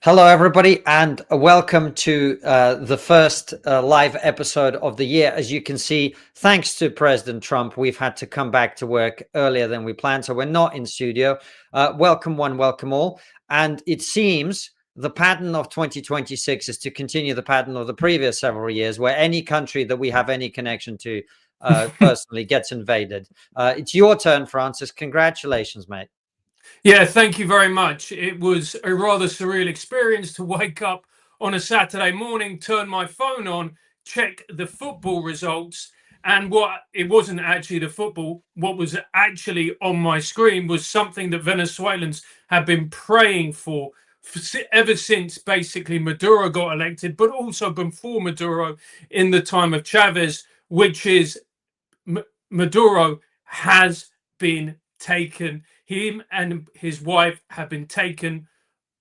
Hello, everybody, and welcome to the first live episode of the year. As you can see, thanks to President Trump, we've had to come back to work earlier than we planned, so we're not in studio. Welcome one, welcome all. And it seems the pattern of 2026 is to continue the pattern of the previous several years, where any country that we have any connection to personally gets invaded. It's your turn, Francis. Congratulations, mate. Yeah, thank you very much. It was a rather surreal experience to wake up on a Saturday morning, turn my phone on, check the football results, and what it wasn't actually the football, what was actually on my screen was something that Venezuelans have been praying for ever since basically Maduro got elected, but also before Maduro in the time of Chavez, which is Maduro has been taken. Him and his wife have been taken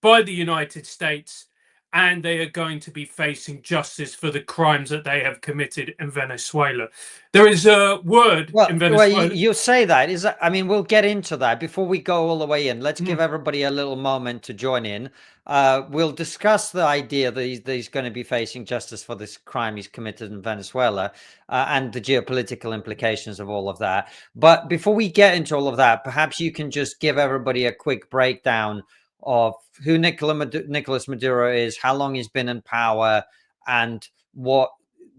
by the United States, and they are going to be facing justice for the crimes that they have committed in Venezuela. There is a word in Well, Venezuela. you say that is that, I mean, we'll get into that before we go all the way in. Let's give everybody a little moment to join in. We'll discuss the idea that he's going to be facing justice for this crime he's committed in Venezuela and the geopolitical implications of all of that. But before we get into all of that, perhaps you can just give everybody a quick breakdown of who Nicolás Maduro is, how long he's been in power, and what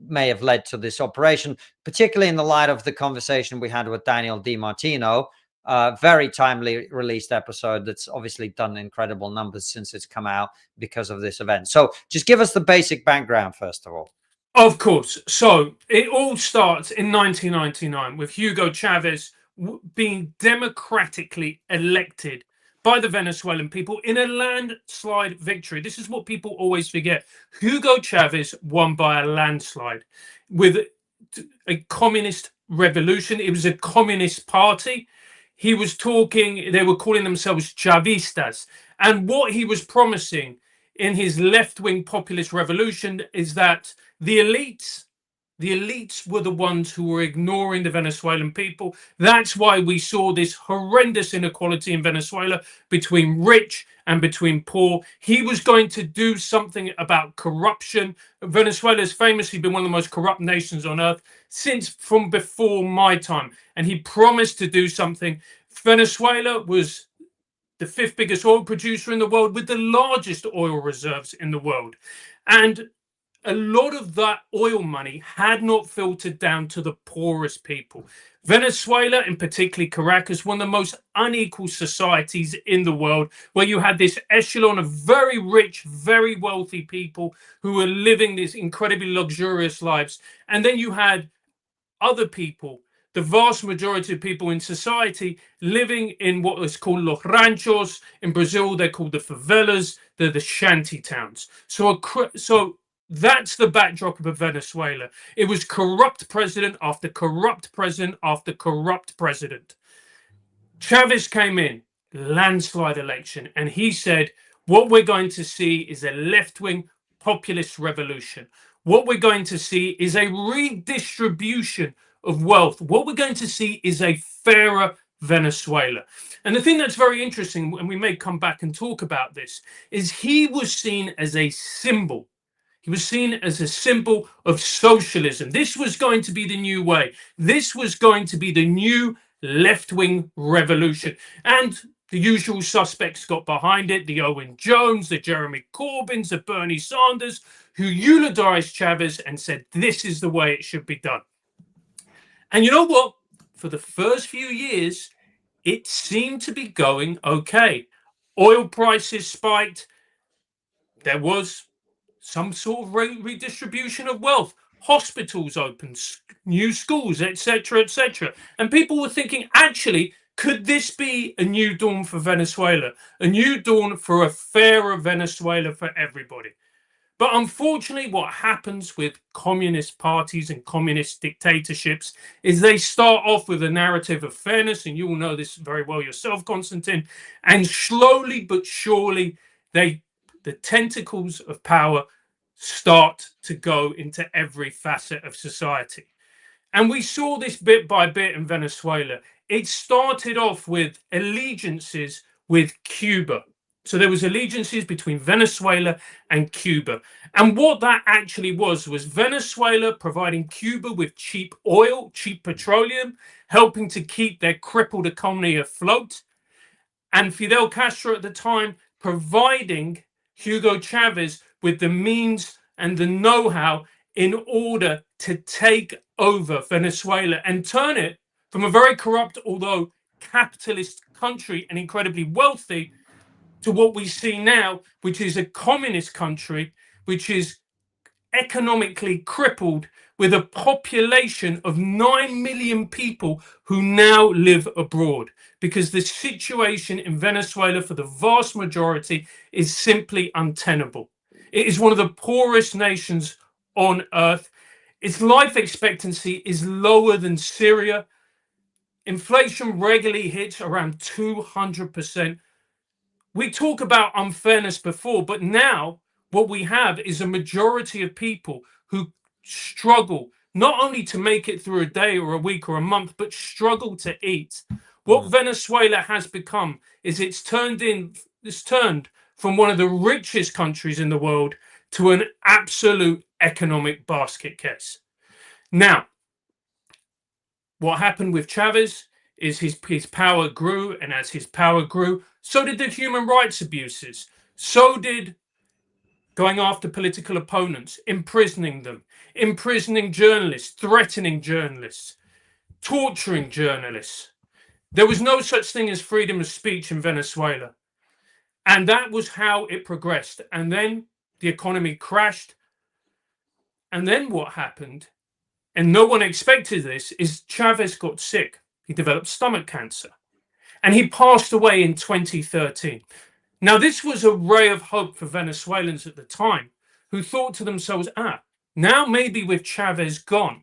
may have led to this operation, particularly in the light of the conversation we had with Daniel DiMartino, very timely released episode that's obviously done incredible numbers since it's come out because of this event. So just give us the basic background, first of all. Of course. So it all starts in 1999 with Hugo Chavez being democratically elected by the Venezuelan people in a landslide victory. This is what people always forget. Hugo Chavez won by a landslide with a communist revolution. It was a communist party. He was talking, they were calling themselves Chavistas. And what he was promising in his left-wing populist revolution is that the elites were the ones who were ignoring the Venezuelan people. That's why we saw this horrendous inequality in Venezuela between rich and between poor. He was going to do something about corruption. Venezuela has famously been one of the most corrupt nations on earth since from before my time. And he promised to do something. Venezuela was the fifth biggest oil producer in the world with the largest oil reserves in the world. And a lot of that oil money had not filtered down to the poorest people. Venezuela, and particularly Caracas, one of the most unequal societies in the world, where you had this echelon of very rich, very wealthy people who were living these incredibly luxurious lives. And then you had other people, the vast majority of people in society, living in what is called los ranchos. In Brazil, they're called the favelas. They're the shanty towns. So that's the backdrop of Venezuela. It was corrupt president after corrupt president after corrupt president. Chavez came in, landslide election, and he said, what we're going to see is a left-wing populist revolution. What we're going to see is a redistribution of wealth. What we're going to see is a fairer Venezuela. And the thing that's very interesting, and we may come back and talk about this, is he was seen as a symbol. He was seen as a symbol of socialism. This was going to be the new way. This was going to be the new left-wing revolution. And the usual suspects got behind it, the Owen Jones, the Jeremy Corbyns, the Bernie Sanders, who eulogized Chavez and said, this is the way it should be done. And you know what? For the first few years, it seemed to be going okay. Oil prices spiked. There was some sort of redistribution of wealth. Hospitals opened, new schools, etc., etc. And people were thinking, actually, could this be a new dawn for Venezuela? A new dawn for a fairer Venezuela for everybody? But unfortunately, what happens with communist parties and communist dictatorships is they start off with a narrative of fairness, and you will know this very well yourself, Konstantin, and slowly but surely, the tentacles of power start to go into every facet of society. And we saw this bit by bit in Venezuela. It started off with allegiances with Cuba. So there was allegiances between Venezuela and Cuba. And what that actually was Venezuela providing Cuba with cheap oil, cheap petroleum, helping to keep their crippled economy afloat. And Fidel Castro at the time providing Hugo Chavez with the means and the know-how in order to take over Venezuela and turn it from a very corrupt, although capitalist country and incredibly wealthy, to what we see now, which is a communist country, which is economically crippled, with a population of 9 million people who now live abroad, because the situation in Venezuela for the vast majority is simply untenable. It is one of the poorest nations on earth. Its life expectancy is lower than Syria. Inflation regularly hits around 200%. We talk about unfairness before, but now what we have is a majority of people who struggle not only to make it through a day or a week or a month, but struggle to eat. What Venezuela has become is it's turned from one of the richest countries in the world to an absolute economic basket case. Now, what happened with Chavez is his power grew, and as his power grew, so did the human rights abuses. So did going after political opponents, imprisoning them, imprisoning journalists, threatening journalists, torturing journalists. There was no such thing as freedom of speech in Venezuela. And that was how it progressed. And then the economy crashed. And then what happened, and no one expected this, is Chavez got sick. He developed stomach cancer. And he passed away in 2013. Now, this was a ray of hope for Venezuelans at the time, who thought to themselves, now maybe with Chavez gone,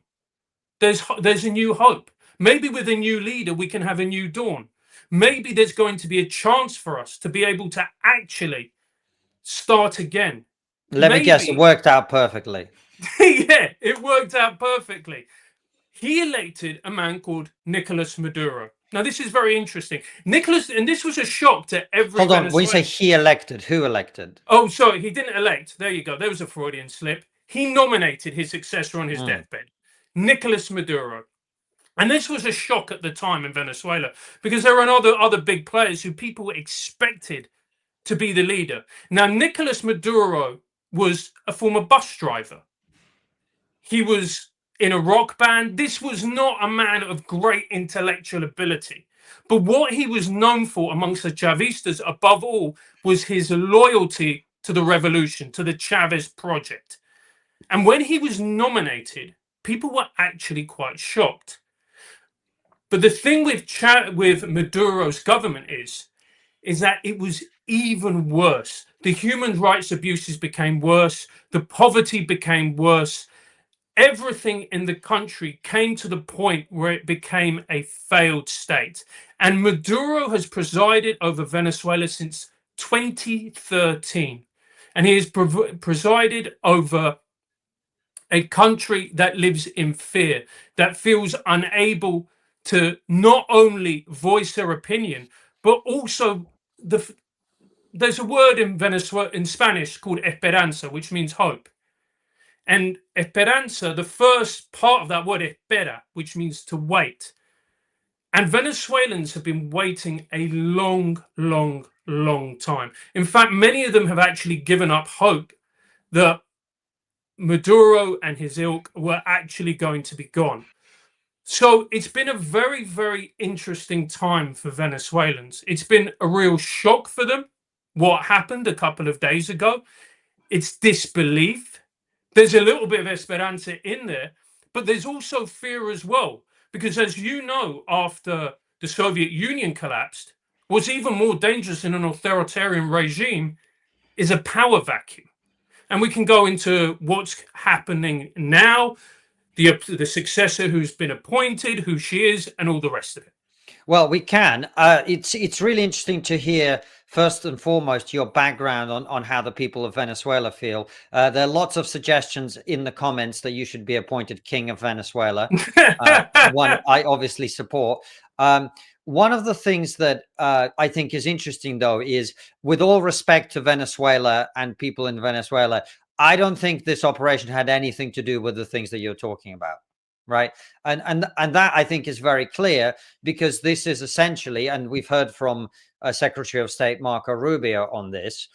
there's a new hope. Maybe with a new leader, we can have a new dawn. Maybe there's going to be a chance for us to be able to actually start again. Let me guess, it worked out perfectly. Yeah, it worked out perfectly. He elected a man called Nicolás Maduro. Now, this is very interesting. Nicholas, and this was a shock to every Hold on, when you say he elected, who elected? Oh, sorry, he didn't elect. There you go. There was a Freudian slip. He nominated his successor on his deathbed, Nicolás Maduro. And this was a shock at the time in Venezuela, because there were other big players who people expected to be the leader. Now, Nicolás Maduro was a former bus driver. He was in a rock band. This was not a man of great intellectual ability. But what he was known for amongst the Chavistas, above all, was his loyalty to the revolution, to the Chavez project. And when he was nominated, people were actually quite shocked. But the thing with Maduro's government is that it was even worse. The human rights abuses became worse. The poverty became worse. Everything in the country came to the point where it became a failed state. And Maduro has presided over Venezuela since 2013. And he has presided over a country that lives in fear, that feels unable to not only voice their opinion, but also there's a word in Venezuela in Spanish called esperanza, which means hope. And esperanza, the first part of that word, espera, which means to wait. And Venezuelans have been waiting a long, long, long time. In fact, many of them have actually given up hope that Maduro and his ilk were actually going to be gone. So it's been a very, very interesting time for Venezuelans. It's been a real shock for them, what happened a couple of days ago. It's disbelief. There's a little bit of esperanza in there, but there's also fear as well. Because as you know, after the Soviet Union collapsed, what's even more dangerous in an authoritarian regime is a power vacuum. And we can go into what's happening now, the successor who's been appointed, who she is, and all the rest of it. Well, we can. It's really interesting to hear, first and foremost, your background on how the people of Venezuela feel. There are lots of suggestions in the comments that you should be appointed king of Venezuela. One I obviously support. One of the things that I think is interesting, though, is with all respect to Venezuela and people in Venezuela, I don't think this operation had anything to do with the things that you're talking about, right? And that I think is very clear, because this is essentially, and we've heard from Secretary of State Marco Rubio on this.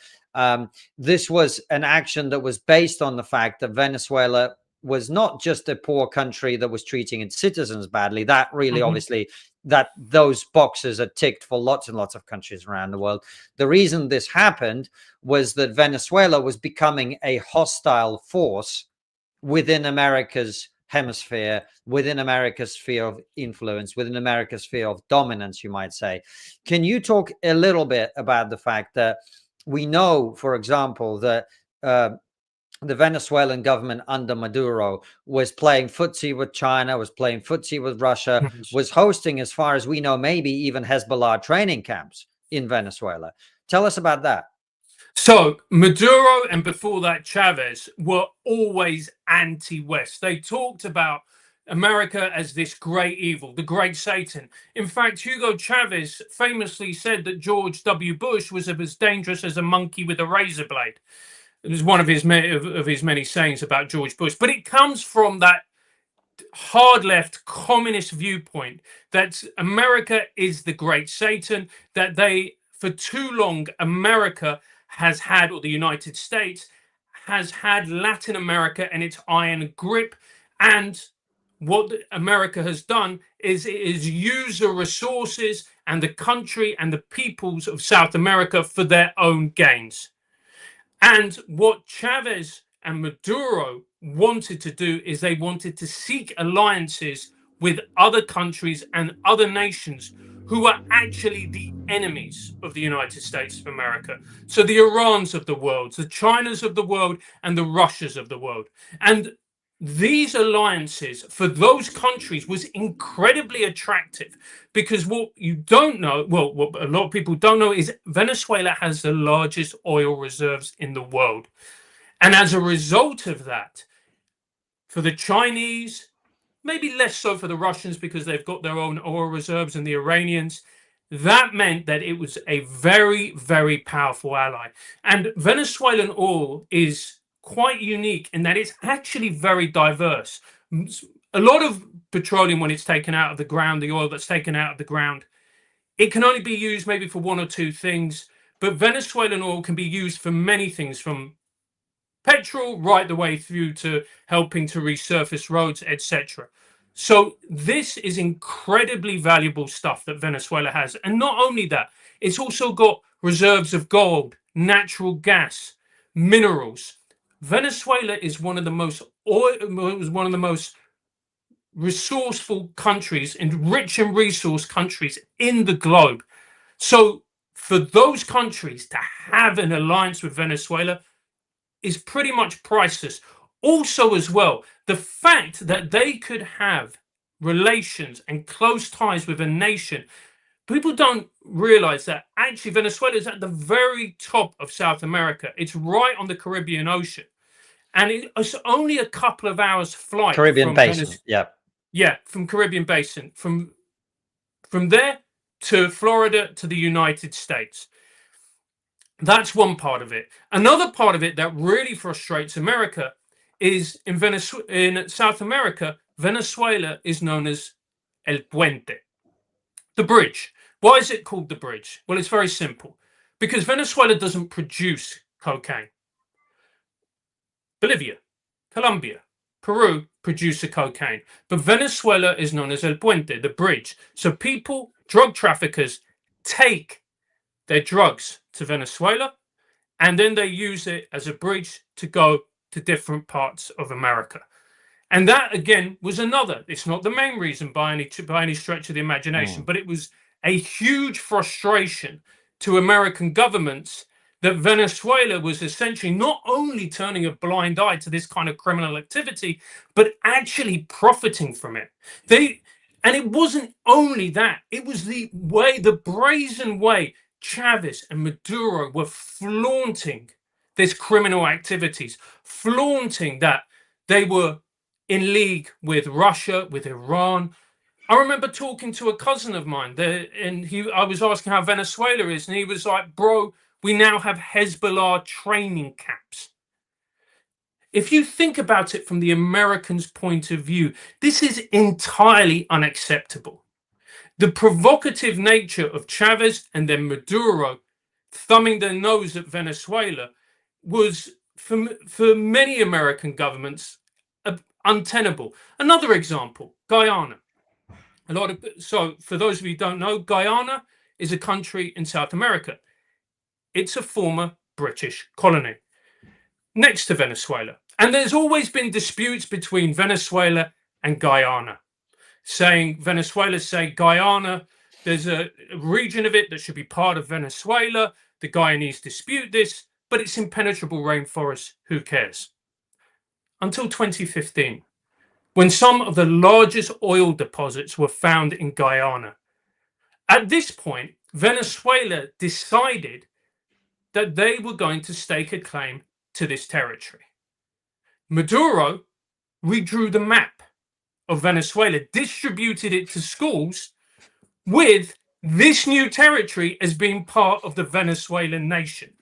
This was an action that was based on the fact that Venezuela was not just a poor country that was treating its citizens badly. That really, obviously, that those boxes are ticked for lots and lots of countries around the world. The reason this happened was that Venezuela was becoming a hostile force within America's hemisphere, within America's sphere of influence, within America's sphere of dominance, you might say. Can you talk a little bit about the fact that we know, for example, that the Venezuelan government under Maduro was playing footsie with China, was playing footsie with Russia, was hosting, as far as we know, maybe even Hezbollah training camps in Venezuela. Tell us about that. So Maduro and before that Chavez were always anti-West. They talked about America as this great evil, the great Satan. In fact, Hugo Chavez famously said that George W. Bush was as dangerous as a monkey with a razor blade. It was one of his many sayings about George Bush. But it comes from that hard left communist viewpoint that America is the great Satan, that for too long, America has had, or the United States has had, Latin America in its iron grip. And what America has done is it is use the resources and the country and the peoples of South America for their own gains. And what Chavez and Maduro wanted to do is they wanted to seek alliances with other countries and other nations who are actually the enemies of the United States of America. So the Irans of the world, the Chinas of the world, and the Russias of the world. And these alliances for those countries was incredibly attractive, because what you don't know, well, what a lot of people don't know, is Venezuela has the largest oil reserves in the world. And as a result of that, for the Chinese, maybe less so for the Russians because they've got their own oil reserves, and the Iranians, that meant that it was a very, very powerful ally. And Venezuelan oil is quite unique in that it's actually very diverse. A lot of petroleum, when it's taken out of the ground, the oil that's taken out of the ground, it can only be used maybe for one or two things. But Venezuelan oil can be used for many things, from petrol right the way through to helping to resurface roads, etc. So this is incredibly valuable stuff that Venezuela has. And not only that, it's also got reserves of gold, natural gas, minerals. Venezuela is one of the most resourceful countries and rich in resource countries in the globe. So for those countries to have an alliance with Venezuela is pretty much priceless. Also, as well, the fact that they could have relations and close ties with a nation, people don't realize that actually Venezuela is at the very top of South America. It's right on the Caribbean Ocean, and it's only a couple of hours flight Caribbean Basin. From Caribbean Basin, from there to Florida to the United States. That's one part of it. Another part of it that really frustrates America is in South America, Venezuela is known as El Puente, the bridge. Why is it called the bridge? Well, it's very simple. Because Venezuela doesn't produce cocaine. Bolivia, Colombia, Peru produce the cocaine. But Venezuela is known as El Puente, the bridge. So people, drug traffickers, take their drugs to Venezuela, and then they use it as a bridge to go to different parts of America. And that, again, was another. It's not the main reason by any stretch of the imagination, but it was a huge frustration to American governments that Venezuela was essentially not only turning a blind eye to this kind of criminal activity, but actually profiting from it. And it wasn't only that. It was the brazen way Chavez and Maduro were flaunting this criminal activities, flaunting that they were in league with Russia, with Iran. I remember talking to a cousin of mine there, and I was asking how Venezuela is, and he was like, bro, we now have Hezbollah training camps. If you think about it from the Americans' point of view, this is entirely unacceptable. The provocative nature of Chavez and then Maduro thumbing their nose at Venezuela was, for many American governments, untenable. Another example, Guyana. So for those of you who don't know, Guyana is a country in South America. It's a former British colony next to Venezuela. And there's always been disputes between Venezuela and Guyana, saying Venezuela say Guyana, there's a region of it that should be part of Venezuela. The Guyanese dispute this, but it's impenetrable rainforest. Who cares? Until 2015, when some of the largest oil deposits were found in Guyana. At this point, Venezuela decided that they were going to stake a claim to this territory. Maduro redrew the map of Venezuela, distributed it to schools with this new territory as being part of the Venezuelan nation.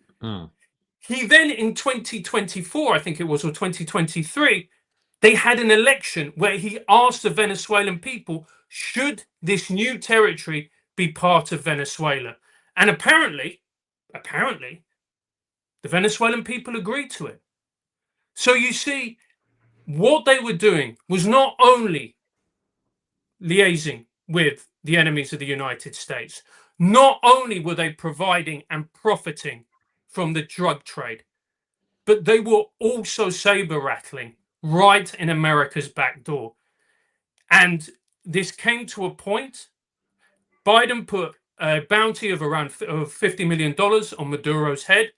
He then, in 2024, I think it was, or 2023, they had an election where he asked the Venezuelan people, should this new territory be part of Venezuela? And apparently, the Venezuelan people agreed to it. So you see, what they were doing was not only liaising with the enemies of the United States, not only were they providing and profiting from the drug trade, but they were also saber rattling right in America's back door. And this came to a point. Biden put a bounty of around $50 million on Maduro's head,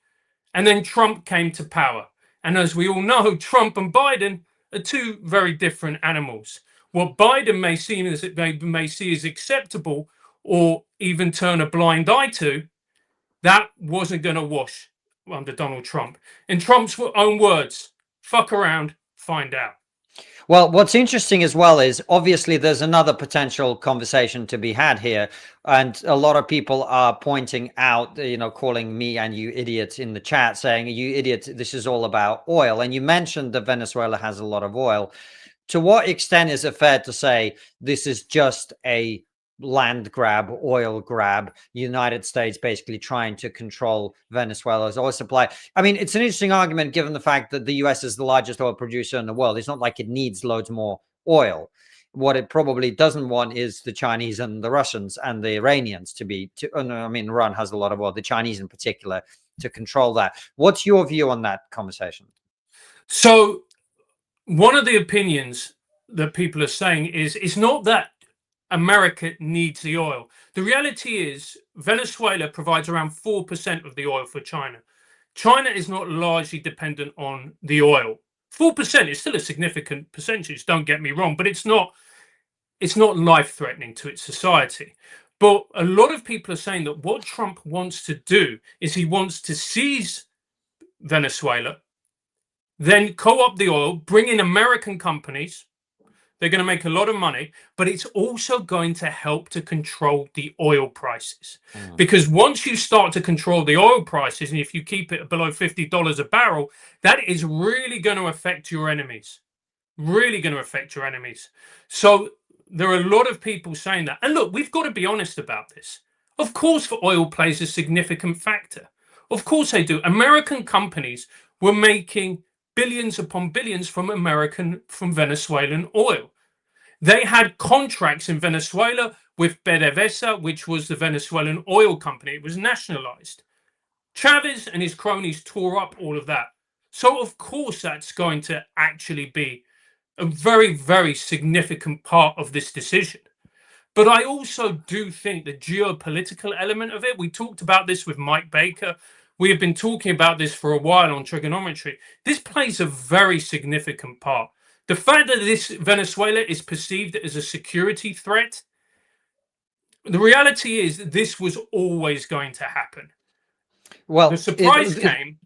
and then Trump came to power. And as we all know, Trump and Biden are two very different animals. What Biden may see as acceptable or even turn a blind eye to, that wasn't going to wash under Donald Trump. In Trump's own words, fuck around, find out. Well, what's interesting as well is obviously there's another potential conversation to be had here. And a lot of people are pointing out, calling me and you idiots in the chat, saying, you idiots, this is all about oil. And you mentioned that Venezuela has a lot of oil. To what extent is it fair to say this is just a land grab, oil grab, United States basically trying to control Venezuela's oil supply? I mean, it's an interesting argument given the fact that the US is the largest oil producer in the world. It's not like it needs loads more oil. What it probably doesn't want is the Chinese and the Russians and the Iranians Iran has a lot of oil, the Chinese in particular, to control that. What's your view on that conversation? So one of the opinions that people are saying is it's not that America needs the oil. The reality is Venezuela provides around 4% of the oil for China. China is not largely dependent on the oil. 4% is still a significant percentage, don't get me wrong, but it's not life-threatening to its society. But a lot of people are saying that what Trump wants to do is he wants to seize Venezuela, then co-opt the oil, bring in American companies. They're going to make a lot of money, but it's also going to help to control the oil prices. Because once you start to control the oil prices, and if you keep it below $50 a barrel, that is really going to affect your enemies. Really going to affect your enemies. So there are a lot of people saying that. And look, we've got to be honest about this. Of course, oil plays a significant factor. Of course they do. American companies were making billions upon billions from Venezuelan oil. They had contracts in Venezuela with PDVSA, which was the Venezuelan oil company. It was nationalized. Chavez and his cronies tore up all of that. So of course that's going to actually be a very, very significant part of this decision. But I also do think the geopolitical element of it, we talked about this with Mike Baker. We have been talking about this for a while on Triggernometry. This plays a very significant part. The fact that this Venezuela is perceived as a security threat, the reality is this was always going to happen. Well, the surprise came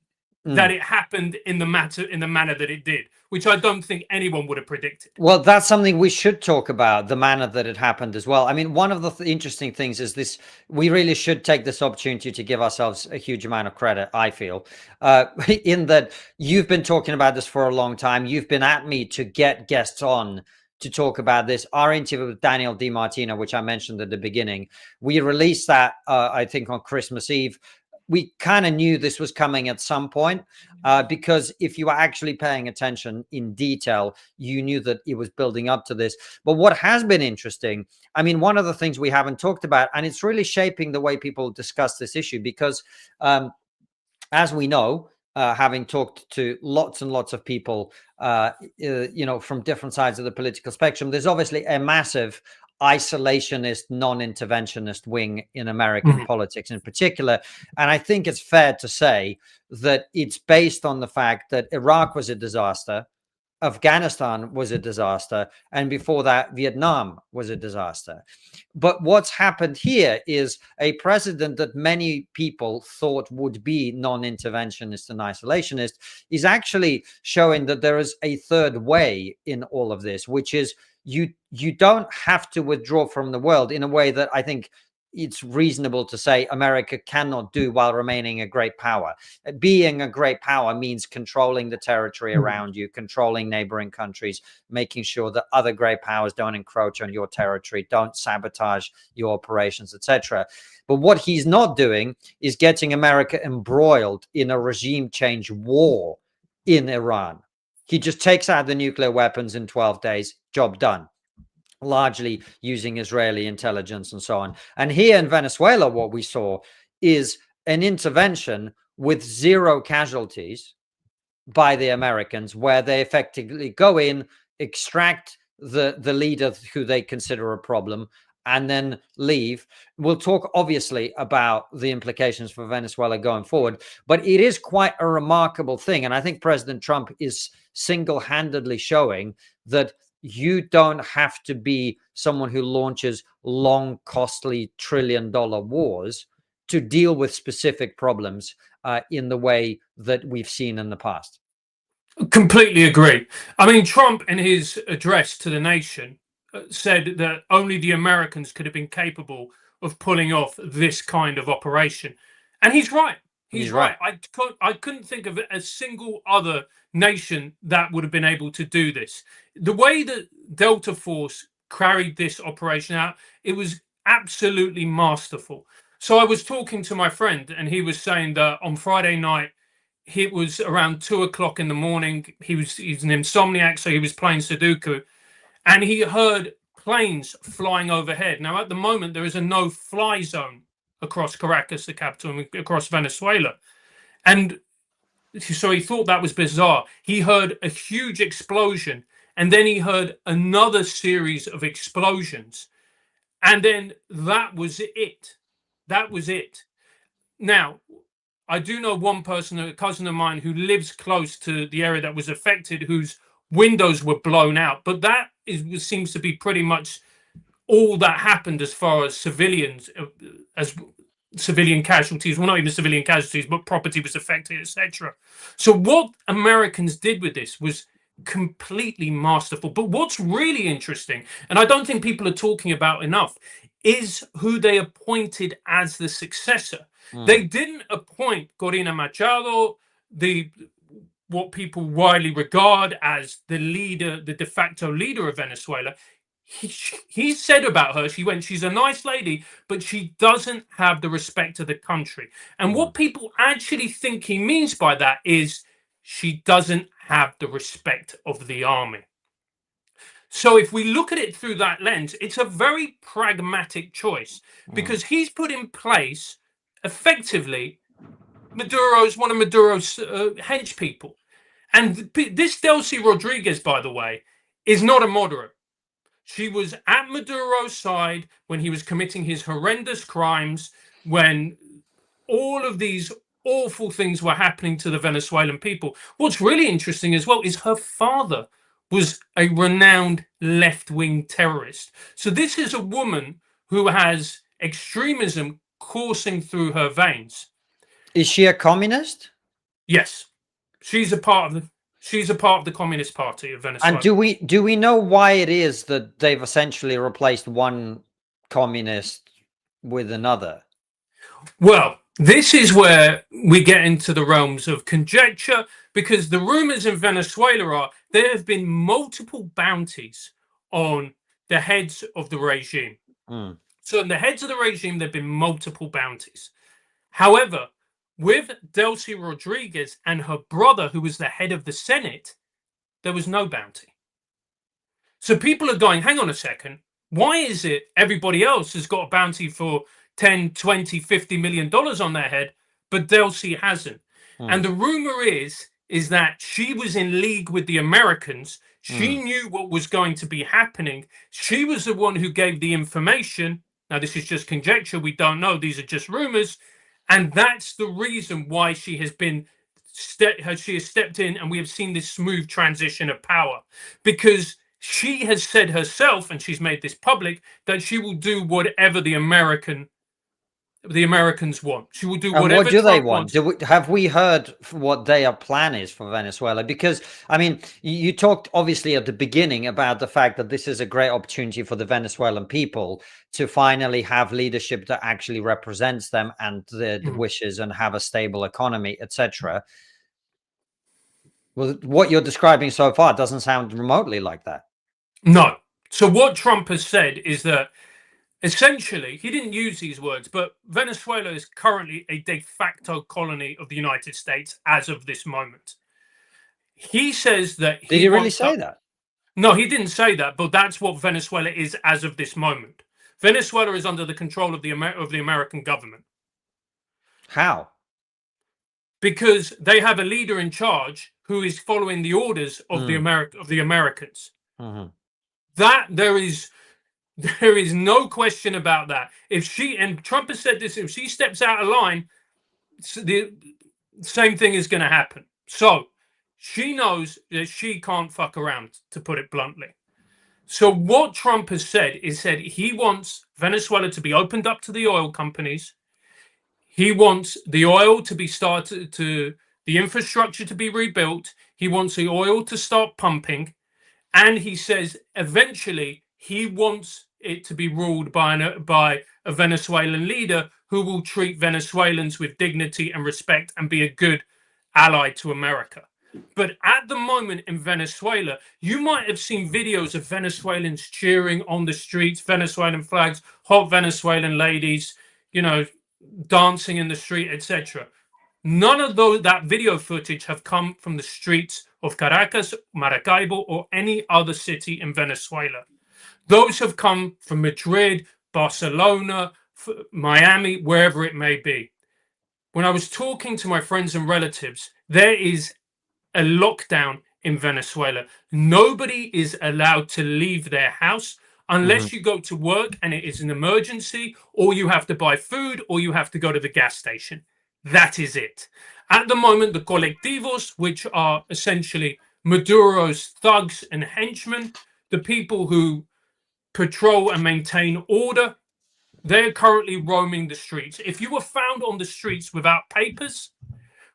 that it happened in the manner that it did, which I don't think anyone would have predicted. Well, that's something we should talk about, the manner that it happened as well. I mean, one of the interesting things is this: we really should take this opportunity to give ourselves a huge amount of credit, I feel, in that you've been talking about this for a long time. You've been at me to get guests on to talk about this. Our interview with Daniel DiMartino, which I mentioned at the beginning, we released that, I think, on Christmas Eve. We kind of knew this was coming at some point, because if you were actually paying attention in detail, you knew that it was building up to this. But what has been interesting, I mean, one of the things we haven't talked about, and it's really shaping the way people discuss this issue, because as we know, having talked to lots and lots of people, from different sides of the political spectrum, there's obviously a massive isolationist, non-interventionist wing in American politics in particular. And I think it's fair to say that it's based on the fact that Iraq was a disaster, Afghanistan was a disaster, and before that, Vietnam was a disaster. But what's happened here is a president that many people thought would be non-interventionist and isolationist is actually showing that there is a third way in all of this, which is you don't have to withdraw from the world in a way that I think it's reasonable to say America cannot do while remaining a great power. Being a great power means controlling the territory around you, controlling neighboring countries, making sure that other great powers don't encroach on your territory, don't sabotage your operations, etc. But what he's not doing is getting America embroiled in a regime change war in Iran. He just takes out the nuclear weapons in 12 days, job done, largely using Israeli intelligence and so on. And here in Venezuela, what we saw is an intervention with zero casualties by the Americans, where they effectively go in, extract the leader who they consider a problem, and then leave. We'll talk obviously about the implications for Venezuela going forward, but it is quite a remarkable thing. And I think President Trump is single-handedly showing that you don't have to be someone who launches long, costly trillion-dollar wars to deal with specific problems in the way that we've seen in the past. Completely agree. I mean, Trump, in his address to the nation, said that only the Americans could have been capable of pulling off this kind of operation. And he's right. He's right. I couldn't think of a single other nation that would have been able to do this. The way that Delta Force carried this operation out, it was absolutely masterful. So I was talking to my friend, and he was saying that on Friday night, it was around 2 o'clock in the morning. He's an insomniac, so he was playing Sudoku, and he heard planes flying overhead. Now, at the moment, there is a no-fly zone across Caracas, the capital, and across Venezuela. And so he thought that was bizarre. He heard a huge explosion, and then he heard another series of explosions. And then that was it. That was it. Now, I do know one person, a cousin of mine, who lives close to the area that was affected, whose windows were blown out. But that seems to be pretty much all that happened as far as civilians, as civilian casualties. Well, not even civilian casualties, but property was affected, etc. So what Americans did with this was completely masterful. But what's really interesting, and I don't think people are talking about enough, is who they appointed as the successor. They didn't appoint Corina Machado, what people widely regard as the leader, the de facto leader of Venezuela. He said about her, she's a nice lady, but she doesn't have the respect of the country. And what people actually think he means by that is she doesn't have the respect of the army. So if we look at it through that lens, it's a very pragmatic choice, because he's put in place, effectively, one of Maduro's hench people. And this Delcy Rodriguez, by the way, is not a moderate. She was at Maduro's side when he was committing his horrendous crimes, when all of these awful things were happening to the Venezuelan people. What's really interesting as well is her father was a renowned left-wing terrorist. So this is a woman who has extremism coursing through her veins. Is she a communist? Yes. She's a part of the Communist Party of Venezuela. And do we know why it is that they've essentially replaced one communist with another? Well, this is where we get into the realms of conjecture, because the rumors in Venezuela are there have been multiple bounties on the heads of the regime. Mm. So in the heads of the regime, there have been multiple bounties. However, with Delcy Rodriguez and her brother, who was the head of the Senate, there was no bounty. So people are going, hang on a second, why is it everybody else has got a bounty for 10, 20, 50 million dollars on their head, but Delcy hasn't? And the rumor is that she was in league with the Americans. She knew what was going to be happening. She was the one who gave the information. Now, this is just conjecture. We don't know. These are just rumors. And that's the reason why she has been she has stepped in, and we have seen this smooth transition of power, because she has said herself, and she's made this public, that she will do whatever the Americans want. She will do And whatever what do they Trump want? wants. Have we heard what their plan is for Venezuela? Because, I mean, you talked obviously at the beginning about the fact that this is a great opportunity for the Venezuelan people to finally have leadership that actually represents them and their wishes, and have a stable economy, etc. Well, what you're describing so far doesn't sound remotely like that. No. So what Trump has said is that essentially, he didn't use these words, but Venezuela is currently a de facto colony of the United States as of this moment. He says that Did he really say that? No, he didn't say that, but that's what Venezuela is as of this moment. Venezuela is under the control of the American government. How? Because they have a leader in charge who is following the orders of the Americans. That there is no question about that. If she, and Trump has said this, if she steps out of line, the same thing is going to happen. So she knows that she can't fuck around, to put it bluntly. So what Trump has said is he wants Venezuela to be opened up to the oil companies. He wants the oil to be started, to the infrastructure to be rebuilt. He wants the oil to start pumping. And he says eventually he wants it to be ruled by a Venezuelan leader who will treat Venezuelans with dignity and respect and be a good ally to America. But at the moment in Venezuela, you might have seen videos of Venezuelans cheering on the streets, Venezuelan flags, hot Venezuelan ladies, dancing in the street, etc. None of that video footage have come from the streets of Caracas, Maracaibo, or any other city in Venezuela. Those have come from Madrid, Barcelona, Miami, wherever it may be. When I was talking to my friends and relatives, there is a lockdown in Venezuela. Nobody is allowed to leave their house unless you go to work and it is an emergency, or you have to buy food, or you have to go to the gas station. That is it. At the moment, the colectivos, which are essentially Maduro's thugs and henchmen, the people who patrol and maintain order, they're currently roaming the streets. If you were found on the streets without papers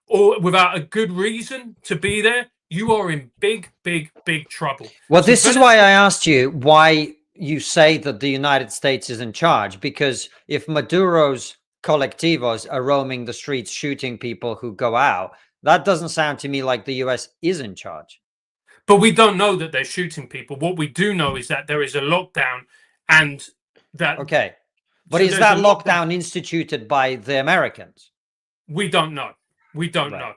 or without a good reason to be there, you are in big, big, big trouble. Well, this is why I asked you why you say that the United States is in charge, because if Maduro's colectivos are roaming the streets shooting people who go out, that doesn't sound to me like the US is in charge. But we don't know that they're shooting people. What we do know is that there is a lockdown, and that... Okay. But is that lockdown instituted by the Americans? We don't know. We don't know.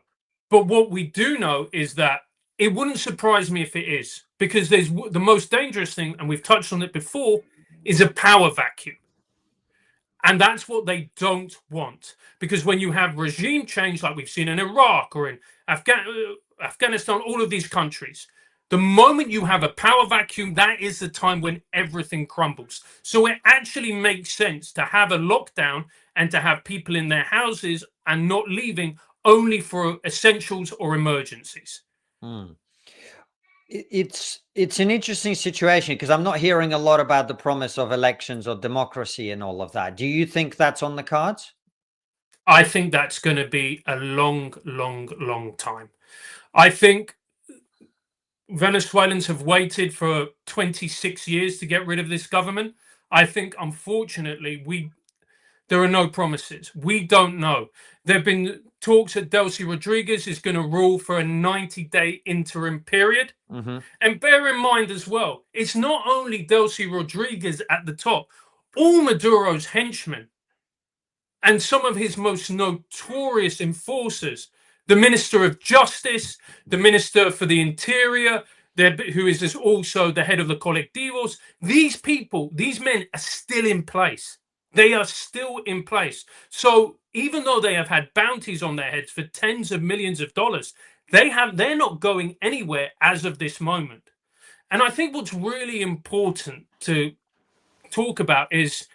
But what we do know is that it wouldn't surprise me if it is, because there's the most dangerous thing, and we've touched on it before, is a power vacuum. And that's what they don't want. Because when you have regime change, like we've seen in Iraq or in Afghanistan, all of these countries, the moment you have a power vacuum, that is the time when everything crumbles. So it actually makes sense to have a lockdown and to have people in their houses and not leaving only for essentials or emergencies. It's an interesting situation, because I'm not hearing a lot about the promise of elections or democracy and all of that. Do you think that's on the cards? I think that's going to be a long, long, long time. I think Venezuelans have waited for 26 years to get rid of this government. I think, unfortunately, there are no promises. We don't know. There have been talks that Delcy Rodriguez is going to rule for a 90-day interim period. Mm-hmm. And bear in mind as well, it's not only Delcy Rodriguez at the top, all Maduro's henchmen and some of his most notorious enforcers, the Minister of Justice, the Minister for the Interior, who is also the head of the colectivos, these people, these men are still in place. They are still in place. So even though they have had bounties on their heads for tens of millions of dollars, they're not going anywhere as of this moment. And I think what's really important to talk about is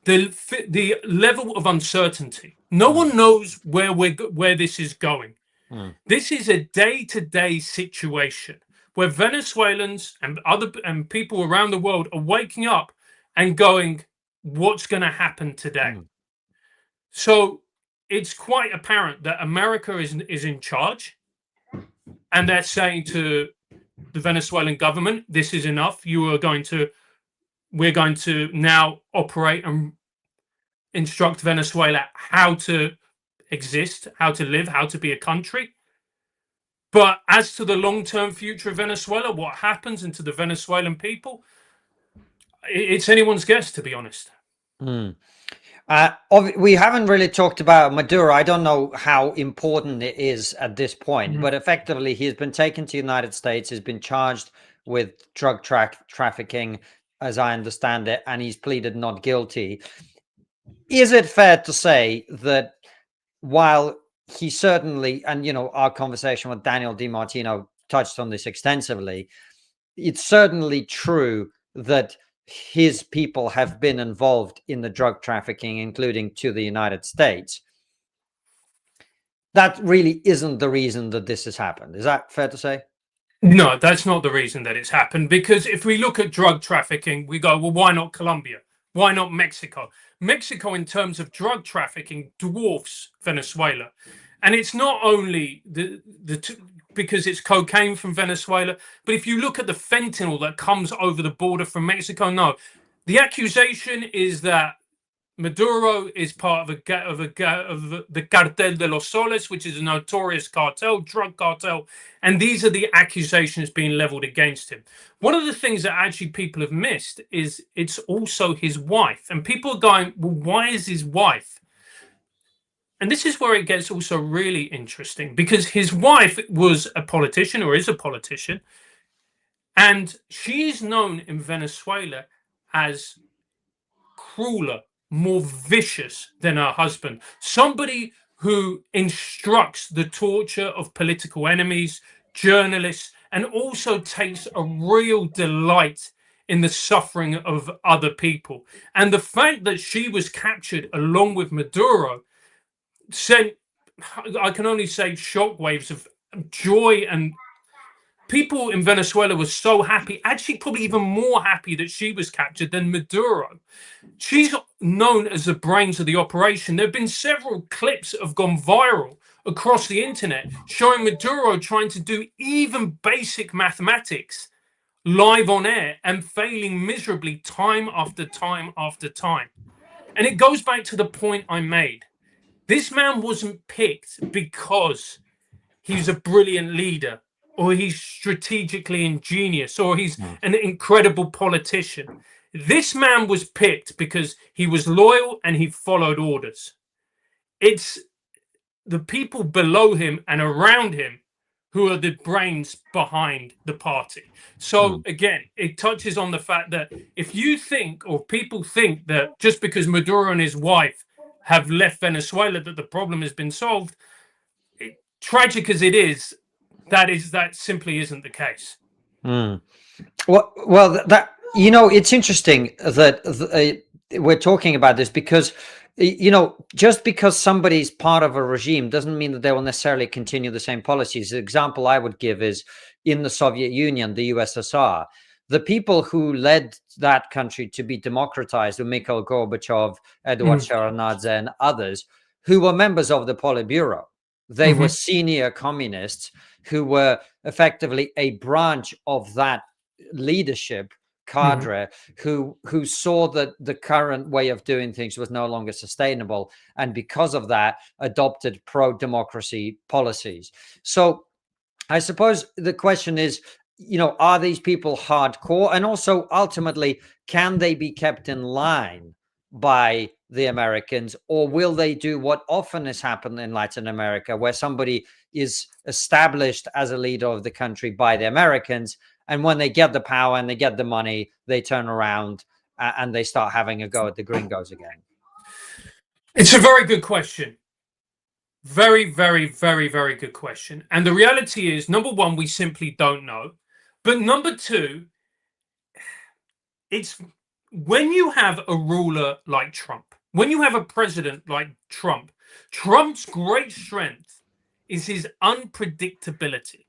the level of uncertainty. No one knows where this is going. This is a day-to-day situation where Venezuelans and people around the world are waking up and going, what's going to happen today? So it's quite apparent that America is in charge, and they're saying to the Venezuelan government, this is enough. We're going to now operate and instruct Venezuela how to exist, how to live, how to be a country. But as to the long-term future of Venezuela, what happens and to the Venezuelan people, it's anyone's guess, to be honest. We haven't really talked about Maduro. I don't know how important it is at this point, but effectively he's been taken to the United States, has been charged with drug trafficking, as I understand it, and he's pleaded not guilty. Is it fair to say that while he certainly, and our conversation with Daniel DiMartino touched on this extensively, it's certainly true that his people have been involved in the drug trafficking, including to the United States. That really isn't the reason that this has happened. Is that fair to say? No, that's not the reason that it's happened. Because if we look at drug trafficking, we go, well, why not Colombia? Why not Mexico? Mexico, in terms of drug trafficking, dwarfs Venezuela. And it's not only because it's cocaine from Venezuela, but if you look at the fentanyl that comes over the border from Mexico, no. The accusation is that Maduro is part of the Cartel de los Soles, which is a notorious cartel, drug cartel, and these are the accusations being leveled against him. One of the things that actually people have missed is it's also his wife, and people are going, well, why is his wife? And this is where it gets also really interesting, because his wife was a politician, or is a politician, and she is known in Venezuela as crueler, more vicious than her husband. Somebody who instructs the torture of political enemies, journalists, and also takes a real delight in the suffering of other people. And the fact that she was captured along with Maduro sent, I can only say, shockwaves of joy, and people in Venezuela were so happy, actually probably even more happy that she was captured than Maduro. She's known as the brains of the operation. There have been several clips that have gone viral across the internet showing Maduro trying to do even basic mathematics live on air and failing miserably time after time after time. And it goes back to the point I made. This man wasn't picked because he's a brilliant leader, or he's strategically ingenious, or he's an incredible politician. This man was picked because he was loyal and he followed orders. It's the people below him and around him who are the brains behind the party. So again, it touches on the fact that if you think, or people think, that just because Maduro and his wife have left Venezuela that the problem has been solved, tragic as it is, that simply isn't the case. Well, that it's interesting that we're talking about this, because just because somebody's part of a regime doesn't mean that they will necessarily continue the same policies. The example I would give is in the Soviet Union, the USSR. The people who led that country to be democratized were Mikhail Gorbachev, Eduard Shevardnadze, and others who were members of the Politburo. They were senior communists who were effectively a branch of that leadership cadre who saw that the current way of doing things was no longer sustainable, and because of that adopted pro-democracy policies. So I suppose the question is, are these people hardcore? And also, ultimately, can they be kept in line by the Americans, or will they do what often has happened in Latin America, where somebody is established as a leader of the country by the Americans, and when they get the power and they get the money, they turn around and they start having a go at the gringos again? It's a very good question. Very, very, very, very good question. And the reality is, number one, we simply don't know. But number two, it's when you have a ruler like Trump, when you have a president like Trump, Trump's great strength is his unpredictability.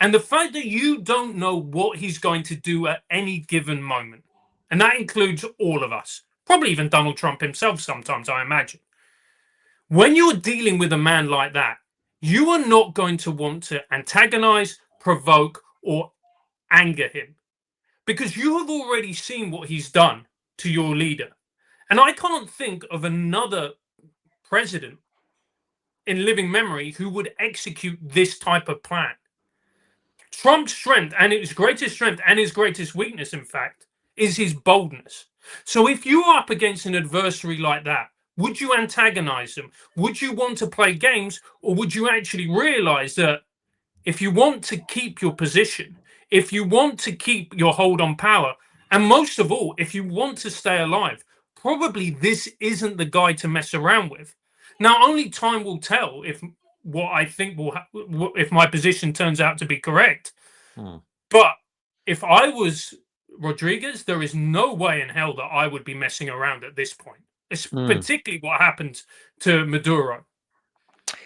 And the fact that you don't know what he's going to do at any given moment. And that includes all of us, probably even Donald Trump himself sometimes, I imagine. When you're dealing with a man like that, you are not going to want to antagonize, provoke, or anger him, because you have already seen what he's done to your leader. And I can't think of another president in living memory who would execute this type of plan. Trump's strength, and his greatest strength and his greatest weakness, in fact, is his boldness. So if you're up against an adversary like that, would you antagonize them? Would you want to play games? Or would you actually realize that if you want to keep your position, if you want to keep your hold on power, and most of all, if you want to stay alive, probably this isn't the guy to mess around with. Now, only time will tell if what I think will if my position turns out to be correct. But if I was Rodriguez, there is no way in hell that I would be messing around at this point. It's particularly what happened to Maduro.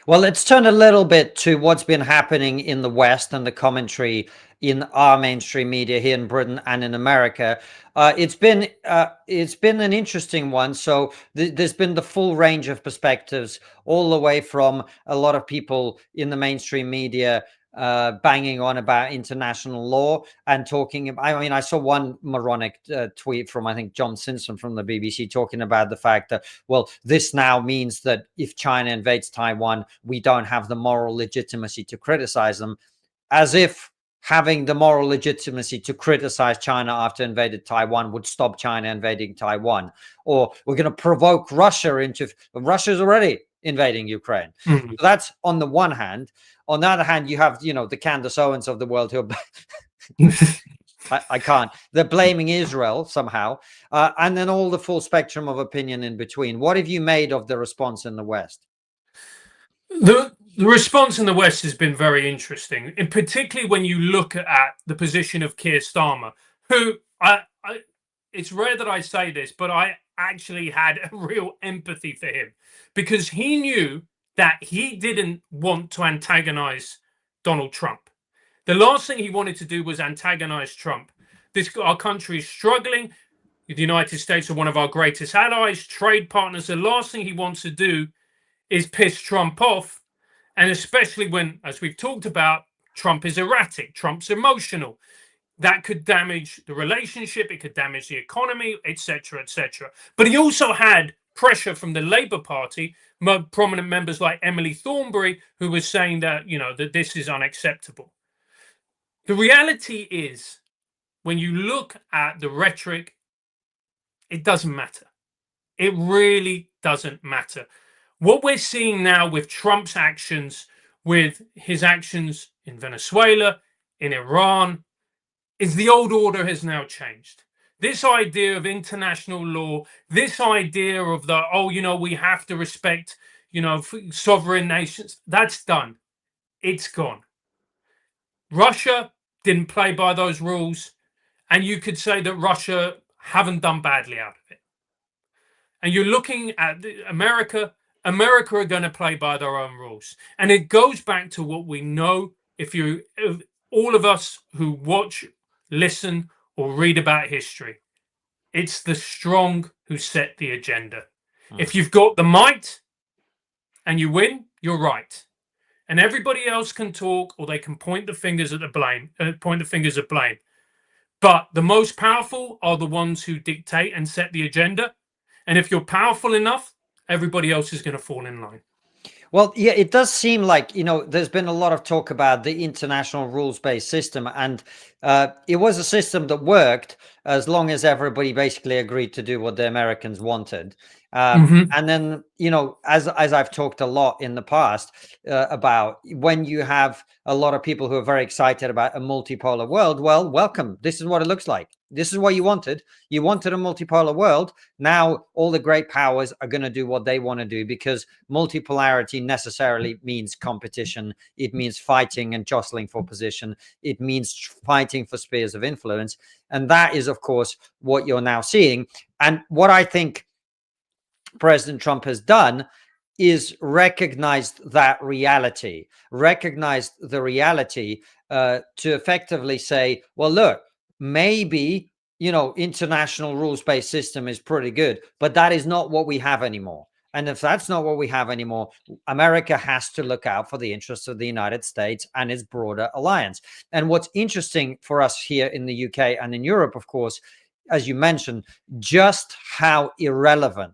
Well, let's turn a little bit to what's been happening in the West and the commentary in our mainstream media here in Britain and in America. It's been an interesting one. So there's been the full range of perspectives, all the way from a lot of people in the mainstream media banging on about international law and talking. I mean, I saw one moronic tweet from, I think, John Simpson from the BBC talking about the fact that, well, this now means that if China invades Taiwan, we don't have the moral legitimacy to criticize them, as if having the moral legitimacy to criticize China after invaded Taiwan would stop China invading Taiwan. Or we're going to provoke Russia into, Russia's already invading Ukraine. So that's on the one hand. On the other hand, you have, the Candace Owens of the world who are I can't. They're blaming Israel somehow. And then all the full spectrum of opinion in between. What have you made of the response in the West? The response in the West has been very interesting, and particularly when you look at the position of Keir Starmer, who it's rare that I say this, but I actually had a real empathy for him, because he knew that he didn't want to antagonize Donald Trump. The last thing he wanted to do was antagonize Trump. Our country is struggling. The United States are one of our greatest allies, trade partners. The last thing he wants to do is piss Trump off. And especially when, as we've talked about, Trump is erratic, Trump's emotional. That could damage the relationship, it could damage the economy, etc., etc. But he also had pressure from the Labour Party, prominent members like Emily Thornberry, who was saying that, that this is unacceptable. The reality is, when you look at the rhetoric, it doesn't matter. It really doesn't matter. What we're seeing now with Trump's actions, with his actions in Venezuela, in Iran, is the old order has now changed. This idea of international law, this idea of we have to respect, sovereign nations, that's done. It's gone. Russia didn't play by those rules, and you could say that Russia haven't done badly out of it. And you're looking at America are going to play by their own rules. And it goes back to what we know, if all of us who watch, listen, or read about history, it's the strong who set the agenda. If you've got the might and you win, you're right. and everybody else can talk, or they can point the fingers at the blame, point the fingers of blame. But the most powerful are the ones who dictate and set the agenda. And if you're powerful enough, everybody else is going to fall in line. Well, yeah, it does seem like, there's been a lot of talk about the international rules-based system, and it was a system that worked as long as everybody basically agreed to do what the Americans wanted. And then, as I've talked a lot in the past about when you have a lot of people who are very excited about a multipolar world, well, welcome. This is what it looks like. This is what you wanted. You wanted a multipolar world. Now all the great powers are going to do what they want to do, because multipolarity necessarily means competition. It means fighting and jostling for position. It means fighting for spheres of influence. And that is, of course, what you're now seeing. And what I think President Trump has done is recognized that reality, recognized the reality to effectively say, well, look, maybe, international rules-based system is pretty good, but that is not what we have anymore. And if that's not what we have anymore, America has to look out for the interests of the United States and its broader alliance. And what's interesting for us here in the UK and in Europe, of course, as you mentioned, just how irrelevant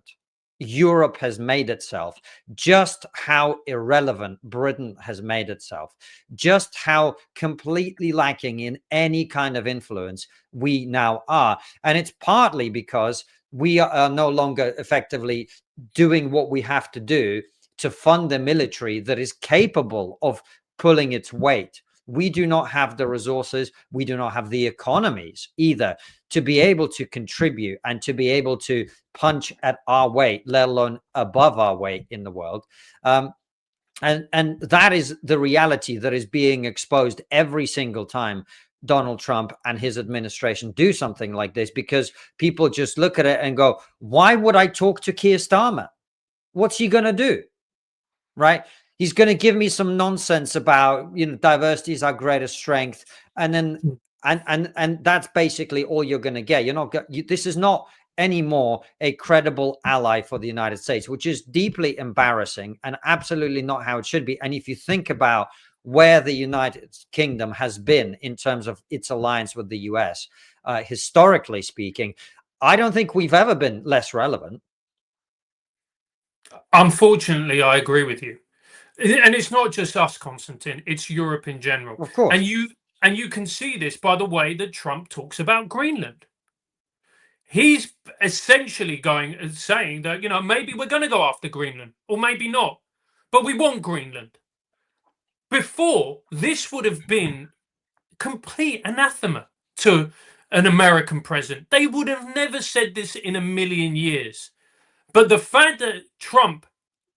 Europe has made itself, just how irrelevant Britain has made itself, just how completely lacking in any kind of influence we now are. And it's partly because we are no longer effectively doing what we have to do to fund a military that is capable of pulling its weight. We do not have the resources. We do not have the economies either to be able to contribute and to be able to punch at our weight, let alone above our weight in the world. And that is the reality that is being exposed every single time Donald Trump and his administration do something like this, because people just look at it and go, why would I talk to Keir Starmer? What's he going to do? Right? He's going to give me some nonsense about, diversity is our greatest strength. And then, and that's basically all you're going to get. This is not anymore a credible ally for the United States, which is deeply embarrassing and absolutely not how it should be. And if you think about where the United Kingdom has been in terms of its alliance with the US, historically speaking, I don't think we've ever been less relevant. Unfortunately, I agree with you. And it's not just us, Konstantin, it's Europe in general. Of course. And you can see this by the way that Trump talks about Greenland. He's essentially saying that, maybe we're going to go after Greenland, or maybe not, but we want Greenland. Before, this would have been complete anathema to an American president. They would have never said this in a million years. But the fact that Trump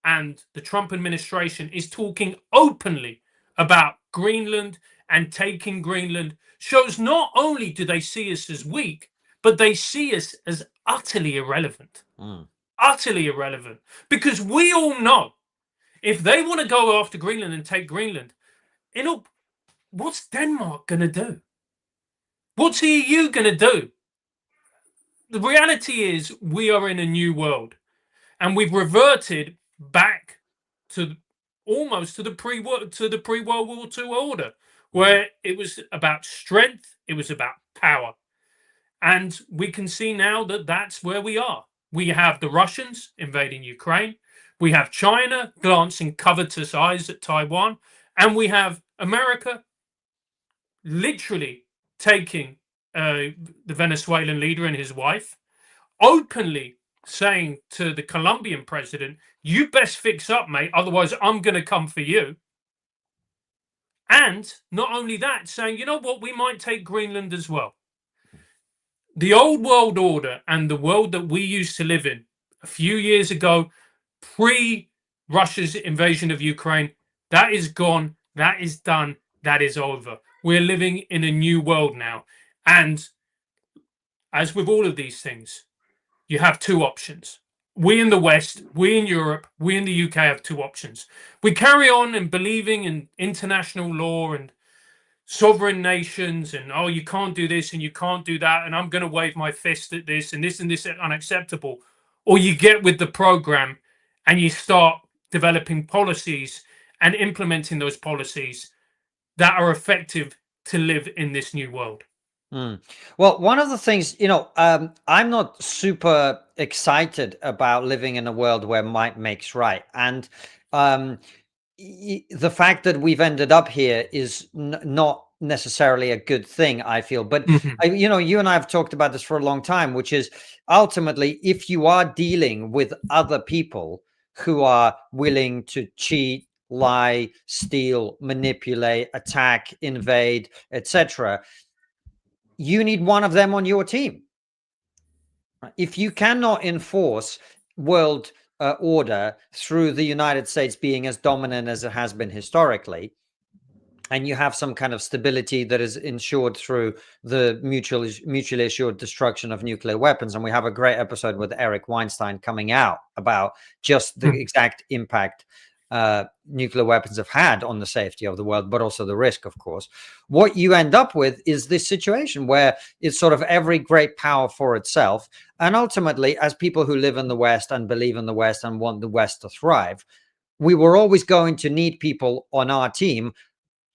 and the Trump administration is talking openly about Greenland and taking Greenland shows not only do they see us as weak, but they see us as utterly irrelevant. Utterly irrelevant. Because we all know, if they want to go after Greenland and take Greenland, what's Denmark going to do? What's the EU going to do? The reality is we are in a new world, and we've reverted back to almost to the pre-World War II order, where it was about strength, it was about power. And we can see now that that's where we are. We have the Russians invading Ukraine. We have China glancing covetous eyes at Taiwan. And we have America literally taking the Venezuelan leader and his wife, openly saying to the Colombian president, you best fix up, mate, otherwise I'm going to come for you. And not only that, saying, you know what, we might take Greenland as well. The old world order and the world that we used to live in a few years ago, pre-Russia's invasion of Ukraine, that is gone, that is done, that is over. We're living in a new world now. And as with all of these things, you have two options. We in the West, we in Europe, we in the UK have two options. We carry on and believing in international law and sovereign nations and, oh, you can't do this and you can't do that, and I'm going to wave my fist at this and this is unacceptable. Or you get with the program and you start developing policies and implementing those policies that are effective to live in this new world. Well, one of the things, I'm not super excited about living in a world where might makes right. And the fact that we've ended up here is not necessarily a good thing, I feel. But, you and I have talked about this for a long time, which is ultimately, if you are dealing with other people who are willing to cheat, lie, steal, manipulate, attack, invade, etc., you need one of them on your team. If you cannot enforce world order through the United States being as dominant as it has been historically, and you have some kind of stability that is ensured through the mutually assured destruction of nuclear weapons, and we have a great episode with Eric Weinstein coming out about just the exact impact nuclear weapons have had on the safety of the world, but also the risk, of course. What you end up with is this situation where it's sort of every great power for itself. And ultimately, as people who live in the West and believe in the West and want the West to thrive, we were always going to need people on our team,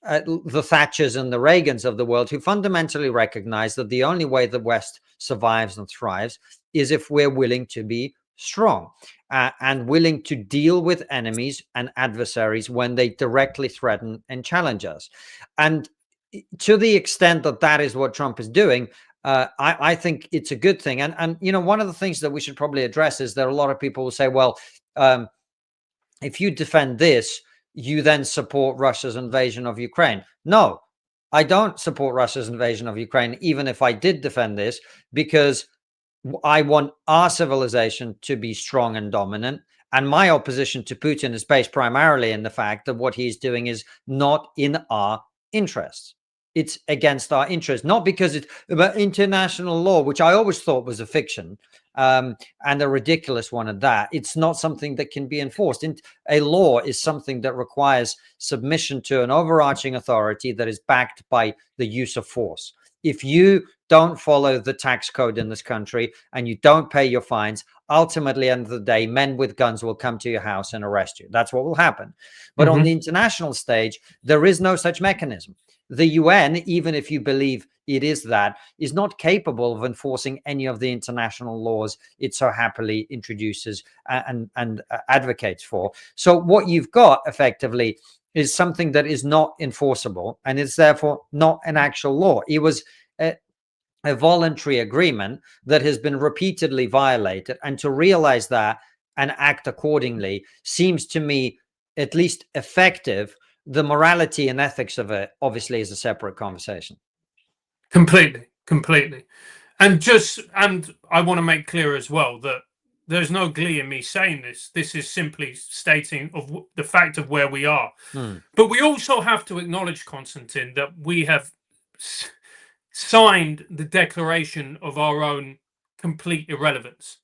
the Thatchers and the Reagans of the world, who fundamentally recognize that the only way the West survives and thrives is if we're willing to be strong and willing to deal with enemies and adversaries when they directly threaten and challenge us. And to the extent that that is what Trump is doing, I think it's a good thing. And one of the things that we should probably address is that a lot of people will say, well, if you defend this, you then support Russia's invasion of Ukraine. No, I don't support Russia's invasion of Ukraine, even if I did defend this, because I want our civilization to be strong and dominant. And my opposition to Putin is based primarily in the fact that what he's doing is not in our interests. It's against our interests, not because it's about international law, which I always thought was a fiction, and a ridiculous one at that. It's not something that can be enforced. A law is something that requires submission to an overarching authority that is backed by the use of force. If you don't follow the tax code in this country and you don't pay your fines, ultimately, at the end of the day, men with guns will come to your house and arrest you. That's what will happen. But on the international stage, there is no such mechanism. The UN, even if you believe it is that, is not capable of enforcing any of the international laws it so happily introduces and advocates for. So what you've got effectively is something that is not enforceable and is therefore not an actual law. It was a voluntary agreement that has been repeatedly violated, and to realize that and act accordingly seems to me at least effective. The morality and ethics of it obviously is a separate conversation. Completely. And I want to make clear as well that there's no glee in me saying this. This is simply stating of the fact of where we are. But we also have to acknowledge, Konstantin, that we have signed the declaration of our own complete irrelevance.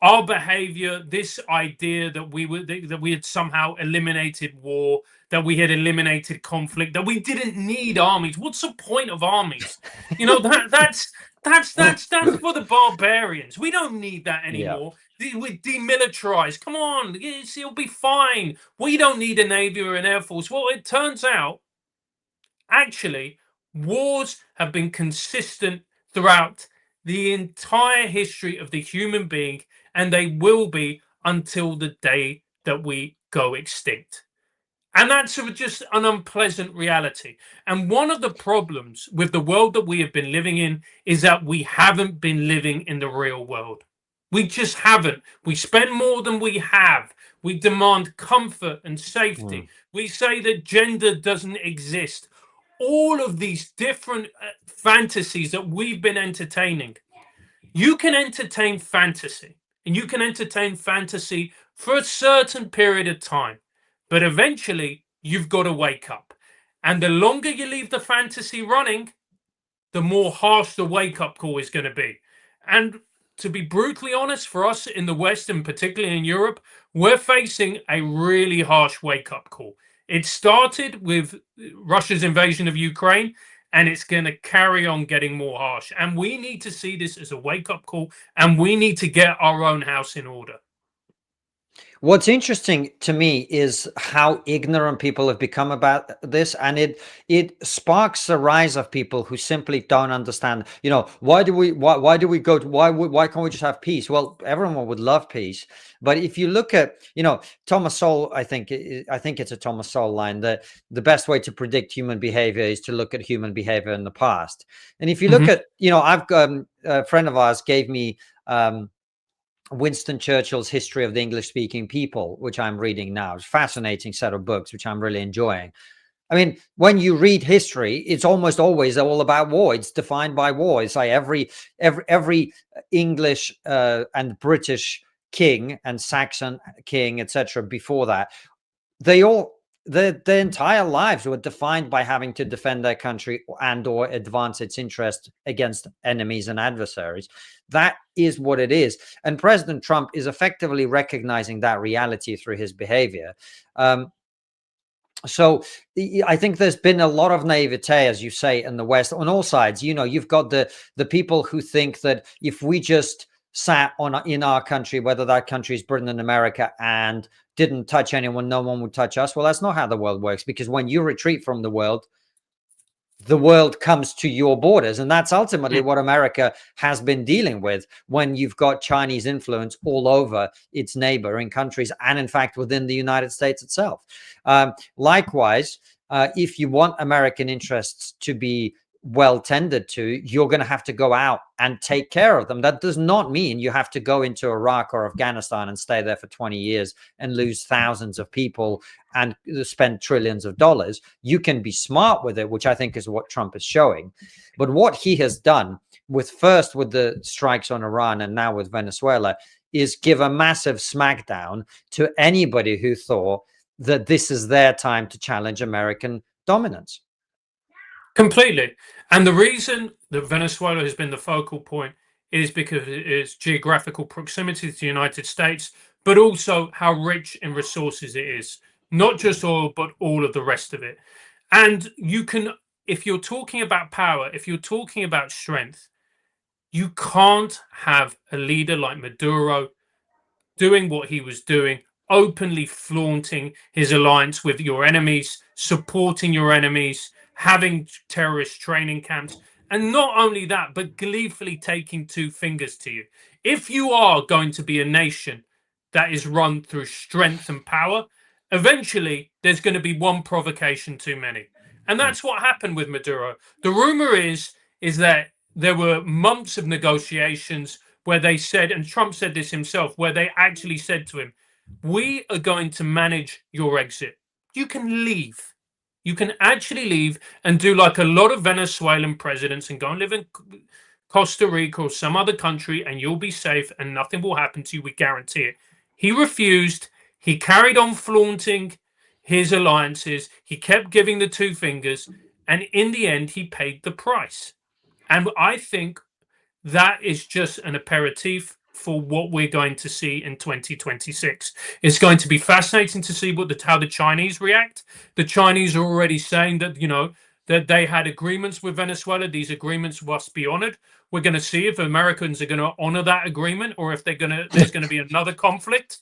Our behavior, this idea that we had somehow eliminated war, that we had eliminated conflict, that we didn't need armies. What's the point of armies? That's for the barbarians. We don't need that anymore. Yeah. We're demilitarized. Come on, it'll be fine. We don't need a navy or an air force. Well, it turns out, actually, wars have been consistent throughout the entire history of the human being, and they will be until the day that we go extinct. And that's just an unpleasant reality. And one of the problems with the world that we have been living in is that we haven't been living in the real world. We just haven't. We spend more than we have. We demand comfort and safety. We say that gender doesn't exist. All of these different fantasies that we've been entertaining. You can entertain fantasy, and you can entertain fantasy for a certain period of time, but eventually you've got to wake up. And the longer you leave the fantasy running, the more harsh the wake-up call is going to be. And to be brutally honest, for us in the West, and particularly in Europe, we're facing a really harsh wake-up call. It started with Russia's invasion of Ukraine, and it's going to carry on getting more harsh. And we need to see this as a wake-up call, and we need to get our own house in order. What's interesting to me is how ignorant people have become about this, and it sparks the rise of people who simply don't understand. Why do we go to why can't we just have peace? Well, everyone would love peace, but if you look at Thomas Sowell, I think it's a Thomas Sowell line that the best way to predict human behavior is to look at human behavior in the past. And if you look at I've got a friend of ours gave me Winston Churchill's History of the English-Speaking People, which I'm reading now. It's a fascinating set of books, which I'm really enjoying. I mean, when you read history, it's almost always all about war. It's defined by war. It's like every English and British king and Saxon king, etc. before that, their entire lives were defined by having to defend their country and or advance its interest against enemies and adversaries. That is what it is. And President Trump is effectively recognizing that reality through his behavior. So I think there's been a lot of naivete, as you say, in the West on all sides. You've got the people who think that if we just sat in our country, whether that country is Britain and America, and didn't touch anyone, no one would touch us. Well, that's not how the world works, because when you retreat from the world comes to your borders. And that's ultimately what America has been dealing with when you've got Chinese influence all over its neighboring countries and, in fact, within the United States itself. Likewise, if you want American interests to be well tended to, you're going to have to go out and take care of them. That does not mean you have to go into Iraq or Afghanistan and stay there for 20 years and lose thousands of people and spend trillions of dollars. You can be smart with it, which I think is what Trump is showing. But what he has done with the strikes on Iran and now with Venezuela is give a massive smackdown to anybody who thought that this is their time to challenge American dominance. Completely. And the reason that Venezuela has been the focal point is because it is geographical proximity to the United States, but also how rich in resources it is. Not just oil, but all of the rest of it. And you can, if you're talking about power, if you're talking about strength, you can't have a leader like Maduro doing what he was doing, openly flaunting his alliance with your enemies, supporting your enemies, having terrorist training camps, and not only that, but gleefully taking two fingers to you. If you are going to be a nation that is run through strength and power, eventually there's going to be one provocation too many. And that's what happened with Maduro. The rumor is that there were months of negotiations where they said, and Trump said this himself, where they actually said to him, we are going to manage your exit. You can leave. You can actually leave and do like a lot of Venezuelan presidents and go and live in Costa Rica or some other country, and you'll be safe and nothing will happen to you. We guarantee it. He refused. He carried on flaunting his alliances. He kept giving the two fingers. And in the end, he paid the price. And I think that is just an aperitif for what we're going to see in 2026. It's going to be fascinating to see how the Chinese react. The Chinese are already saying that, that they had agreements with Venezuela. These agreements must be honored. We're going to see if Americans are going to honor that agreement or if there's going to be another conflict.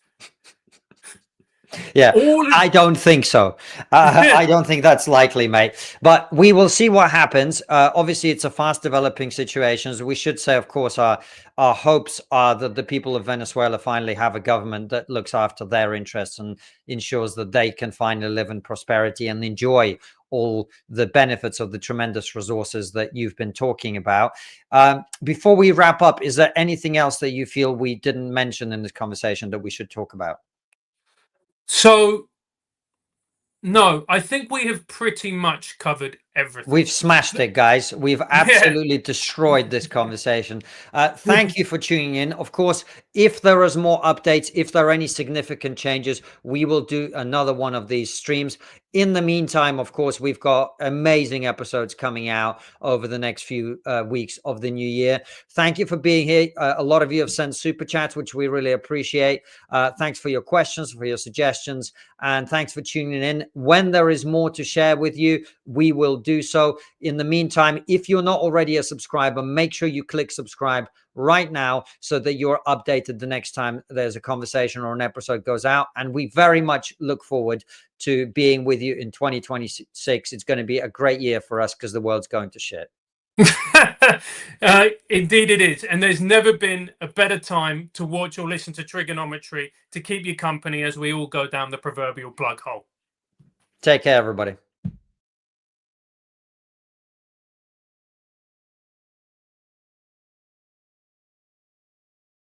Yeah, I don't think so. I don't think that's likely, mate. But we will see what happens. Obviously, it's a fast developing situation. So we should say, of course, our hopes are that the people of Venezuela finally have a government that looks after their interests and ensures that they can finally live in prosperity and enjoy all the benefits of the tremendous resources that you've been talking about. Before we wrap up, is there anything else that you feel we didn't mention in this conversation that we should talk about? So, no, I think we have pretty much covered everything. We've smashed it, guys. We've absolutely destroyed this conversation. Thank you for tuning in. Of course, if there is more updates, if there are any significant changes, we will do another one of these streams. In the meantime, of course, we've got amazing episodes coming out over the next few weeks of the new year. Thank you for being here. A lot of you have sent super chats, which we really appreciate. Thanks for your questions, for your suggestions, and thanks for tuning in. When there is more to share with you, we will do so. In the meantime, if you're not already a subscriber, make sure you click subscribe right now so that you're updated the next time there's a conversation or an episode goes out. And we very much look forward to being with you in 2026. It's going to be a great year for us because the world's going to shit. Indeed it is, and there's never been a better time to watch or listen to Triggernometry to keep you company as we all go down the proverbial plug hole. Take care, everybody.